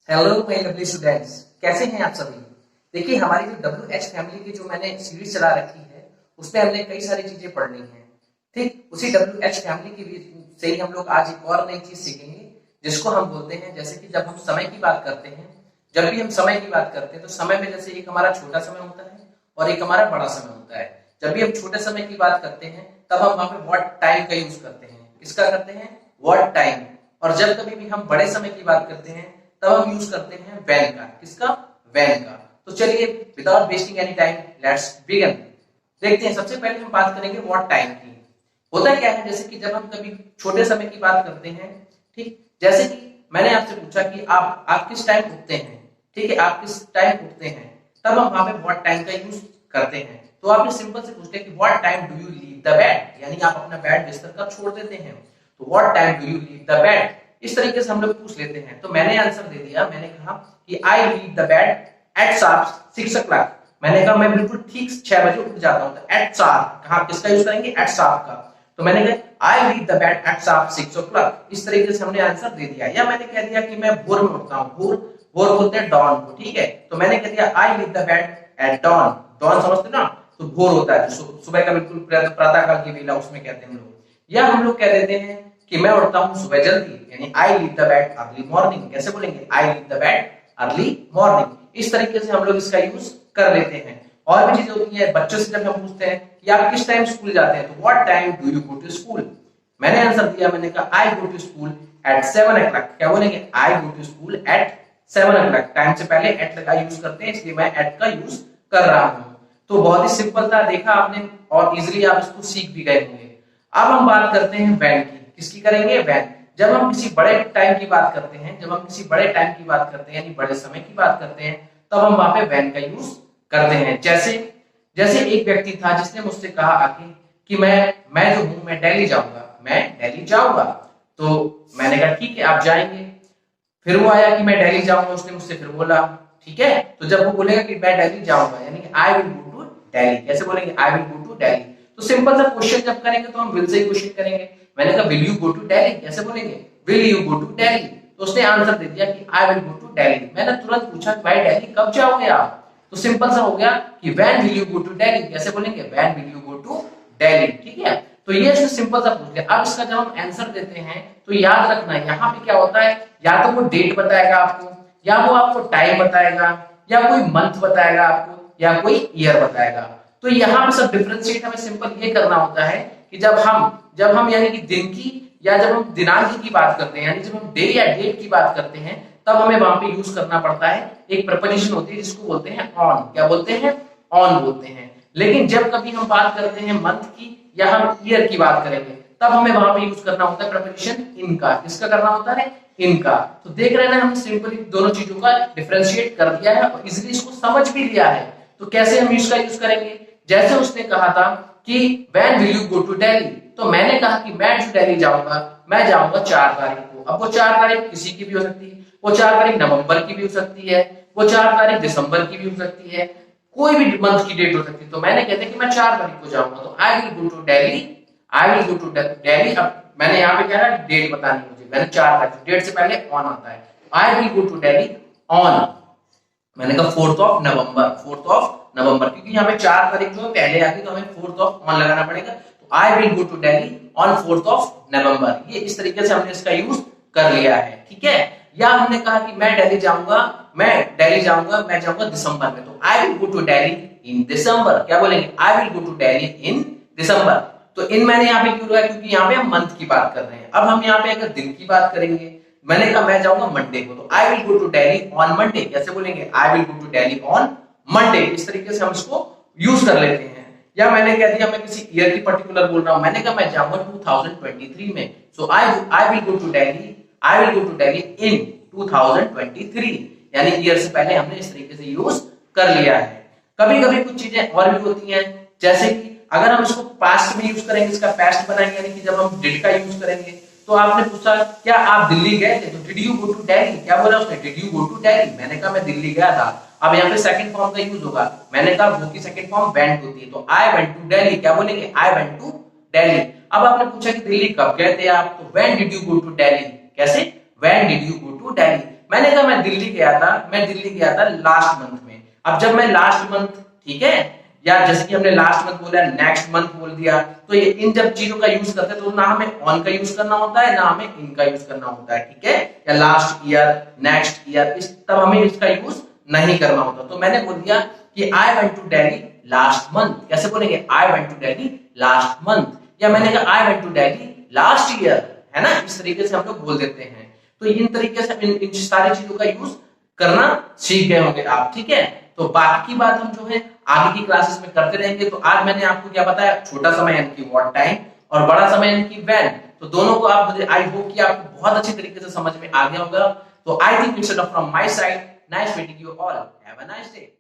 Hello my lovely students, कैसे हैं आप सभी। देखिए, हमारी जो WH फैमिली की जो मैंने सीरीज चला रखी है उसमें हमने कई सारी चीजें पढ़नी है। ठीक उसी WH फैमिली की से ही हम लोग आज एक और नई चीज सीखेंगे जिसको हम बोलते हैं, जैसे कि जब हम समय की बात करते हैं, जब भी हम समय की बात करते हैं तो समय में जैसे एक हमारा छोटा समय होता है और एक हमारा बड़ा समय होता है। जब भी हम छोटे समय की बात करते हैं तब हम वहां पे व्हाट टाइम का यूज करते हैं। किसका करते हैं? What time. और जब कभी भी हम बड़े समय की बात करते हैं तब हम यूज करते हैं व्हेन का। किसका? व्हेन का। तो चलिए, without wasting any time, let's begin. देखते हैं, सबसे पहले हम बात करेंगे व्हाट टाइम की। होता क्या है, जैसे कि जब हम कभी छोटे समय की बात करते हैं, ठीक, जैसे कि मैंने आपसे पूछा कि आप किस टाइम उठते हैं, ठीक है, आप किस टाइम उठते हैं, तब हम वहां पे व्हाट टाइम का यूज करते हैं। तो आपने सिंपल से पूछते हैं कि what time do you leave the bed, यानी आप अपना बेड बिस्तर कब छोड़ देते हैं। तो what time do you leave the bed, इस तरीके से हम लोग पूछ लेते हैं। तो मैंने आंसर दे दिया, मैंने कहा कि आई leave the bed eight sharp 6 o'clock। मैंने कहा मैं बिल्कुल ठीक 6 बजे उठ जाता हूं। तो एट शार्प कहां, किसका यूज करेंगे? एट शार्प का। तो मैंने कहा आई leave the bed eight sharp 6 o'clock। इस तरीके से हमने आंसर दे दिया। या मैंने कह दिया कि मैं भोर में उठता हूं। भोर भोर बोलते हैं डॉन को, ठीक है। तो मैंने कह दिया I leave the bed at dawn. Dawn समझते ना, तो भोर होता है, सुबह का बिल्कुल प्रातः काल की वेला, उसमें कहते हैं हम लोग। या हम लोग कह देते हैं कि मैं उठता हूं सुबह जल्दी, यानी आई leave the bed early morning. कैसे बोलेंगे? आई leave the bed early morning. इस तरीके से हम लोग इसका यूज कर लेते हैं। और भी चीजें होती है, बच्चों से जब हम पूछते हैं कि आप किस टाइम स्कूल जाते हैं, तो what time do you go to school. मैंने आंसर दिया, मैंने कहा I go to school at 7 o'clock। क्या बोलेंगे? I go to school at 7 o'clock। Time से पहले एट लगा यूज करते हैं, इसलिए मैं एट का यूज कर रहा हूं। तो बहुत ही सिंपल था, देखा आपने, और इजिली आप इसको सीख भी गए होंगे। अब हम बात करते हैं व्हेन की। किसकी करेंगे? व्हेन। जब हम किसी बड़े टाइम की बात करते हैं, जब हम किसी बड़े टाइम की बात करते हैं, यानी बड़े समय की बात करते हैं, तब हम वहां पे व्हेन का यूज करते हैं। जैसे जैसे एक व्यक्ति था जिसने मुझसे कहा आके कि मैं जो हूं, मैं दिल्ली जाऊंगा, मैं दिल्ली जाऊंगा। तो मैंने कहा ठीक है, आप जाएंगे। फिर वो आया कि मैं दिल्ली जाऊंगा, उसने मुझसे फिर बोला, ठीक है। तो जब वो बोलेगा कि मैं दिल्ली जाऊंगा, यानी कि I will go to Delhi. कैसे बोलेंगे? I will go to Delhi. तो सिंपल सा क्वेश्चन जब करेंगे तो हम विल से ही क्वेश्चन करेंगे। मैंने कहा will you go to Delhi, कैसे बोलेंगे? Will you go to Delhi. तो उसने आंसर दे दिया कि I will go to Delhi. मैंने तुरंत पूछा कि भाई दिल्ली कब जाओगे आप। तो सिंपल सा हो गया कि when will you go to Delhi. कैसे बोलेंगे? When will you go to Delhi, ठीक है। तो ये इसने सिंपल सा पूछ लिया। अब इसका जब हम आंसर देते हैं तो याद रखना, यहाँ पे क्या होता है, या तो वो डेट बताएगा आपको, या वो आपको टाइम बताएगा, या कोई मंथ बताएगा आपको, या कोई ईयर बताएगा। तो यहाँ पे सब डिफरेंशिएट हमें सिंपल ये करना होता है कि जब हम यानी कि दिन की, या जब हम दिनांक की बात करते हैं, यानी जब हम डे या डेट की बात करते हैं, तब हमें वहां पे यूज करना पड़ता है एक प्रपोजिशन होती है जिसको बोलते हैं ऑन। क्या बोलते हैं? ऑन बोलते हैं। लेकिन जब कभी हम बात करते हैं मंथ की या हम ईयर की बात करेंगे, तब हमें वहां पे यूज करना होता है प्रपोजिशन इन का। किसका करना होता है? इनका। तो देख रहे हैं ना, हमने सिंपली दोनों चीजों का डिफरेंशिएट कर दिया है और इजीली इसको समझ भी लिया है। तो कैसे हम इसका यूज करेंगे? जैसे उसने कहा था कि when will you go to Delhi, तो मैंने कहा कि मैं जो दिल्ली जाऊंगा, मैं जाऊंगा 4 तारीख को। अब वो 4 तारीख किसी की भी हो सकती है, वो 4 तारीख नवंबर की भी हो सकती है, वो 4 तारीख दिसंबर की भी हो सकती है, कोई भी मंथ की डेट हो सकती है। तो मैंने कहते कि मैं 4 तारीख को जाऊंगा, तो I will go to Delhi, I will go to Delhi. अब मैंने यहाँ पे क्या है, डेट बतानी मुझे, मैंने 4 तारीख, डेट से पहले ऑन आता है। I will go to Delhi on, मैंने कहा 4th of November, 4th of नवंबर, क्योंकि यहाँ पे 4 तारीख जो पहले आ गई तो हमें 4th of ऑन लगाना पड़ेगा। तो I will go to Delhi on 4th of November. ये इस तरीके से हमने इसका यूज कर लिया है, ठीक है। या हमने कहा कि मैं दिल्ली जाऊंगा, मैं जाऊंगा दिसंबर में, तो I will go to Delhi in December. क्या बोलेंगे? I will go to Delhi in December. तो इन मैंने यहाँ पे क्यों लगाया? क्योंकि यहाँ पे हम मंथ की बात कर रहे हैं। अब हम यहाँ पे अगर दिन की बात करेंगे, मैंने कहा मैं जाऊंगा मंडे को, तो I will go to Delhi on Monday. कैसे बोलेंगे? I will go to Delhi on Monday. इस तरीके से हम इसको यूज कर लेते हैं। या मैंने कह दिया मैं किसी ईयर की पर्टिकुलर बोल रहा हूं, मैंने कहा मैं जाऊंगा 2023 में, so I will go to Delhi, I will go to Delhi in 2023, यानी ईयर से पहले हमने इस तरीके से यूज कर लिया है। कभी कभी कुछ चीजें और भी होती हैं, जैसे कि अगर हम इसको पास्ट में यूज करेंगे, इसका पास्ट बनाएंगे, यानी कि जब हम डिड का यूज करेंगे, तो आपने पूछा क्या आप दिल्ली गए थे, तो did you go to Delhi. क्या बोला उसने? Did you go to Delhi. मैंने कहा मैं दिल्ली गया था। अब यहाँ पे सेकंड फॉर्म का यूज होगा, मैंने कहा वो की सेकंड फॉर्म वेंट होती है, तो आई वेंट टू दिल्ली। क्या बोलेंगे? I went to Delhi. अब आपने पूछा कि दिल्ली कब गए थे आप, तो when did you go to Delhi. कैसे? When did you go to Delhi. मैंने कहा मैं दिल्ली गया था लास्ट मंथ में। अब जब मैं लास्ट मंथ, ठीक है, या जैसे कि हमने लास्ट मंथ बोला, नेक्स्ट मंथ बोल दिया, तो ये इन जब चीजों का यूज करते हैं तो ना हमें ऑन का यूज करना होता है, ना हमें इन का यूज करना होता है, ठीक है, या लास्ट ईयर, नेक्स्ट ईयर, इस तब हमें इसका यूज नहीं करना होता। तो मैंने बोल दिया कि I went to Delhi last month. कैसे बोलेंगे? I went to Delhi last month. या मैंने कहा I went to Delhi last year, है ना, इस तरीके से हम लोग बोल देते हैं। तो इन तरीके से इन सारी चीजों का यूज करना सीख गए होंगे आप, ठीक है। तो बाकी की बात हम जो है आगे की क्लासेस में करते रहेंगे। तो आज मैंने आपको क्या बताया, छोटा समय यानी कि व्हाट टाइम, और बड़ा समय यानी कि व्हेन। तो दोनों को आप, मुझे आई होप कि आपको बहुत अच्छी तरीके से समझ में आ गया होगा। तो I think it's enough from my side. Nice meeting you all, have a nice day.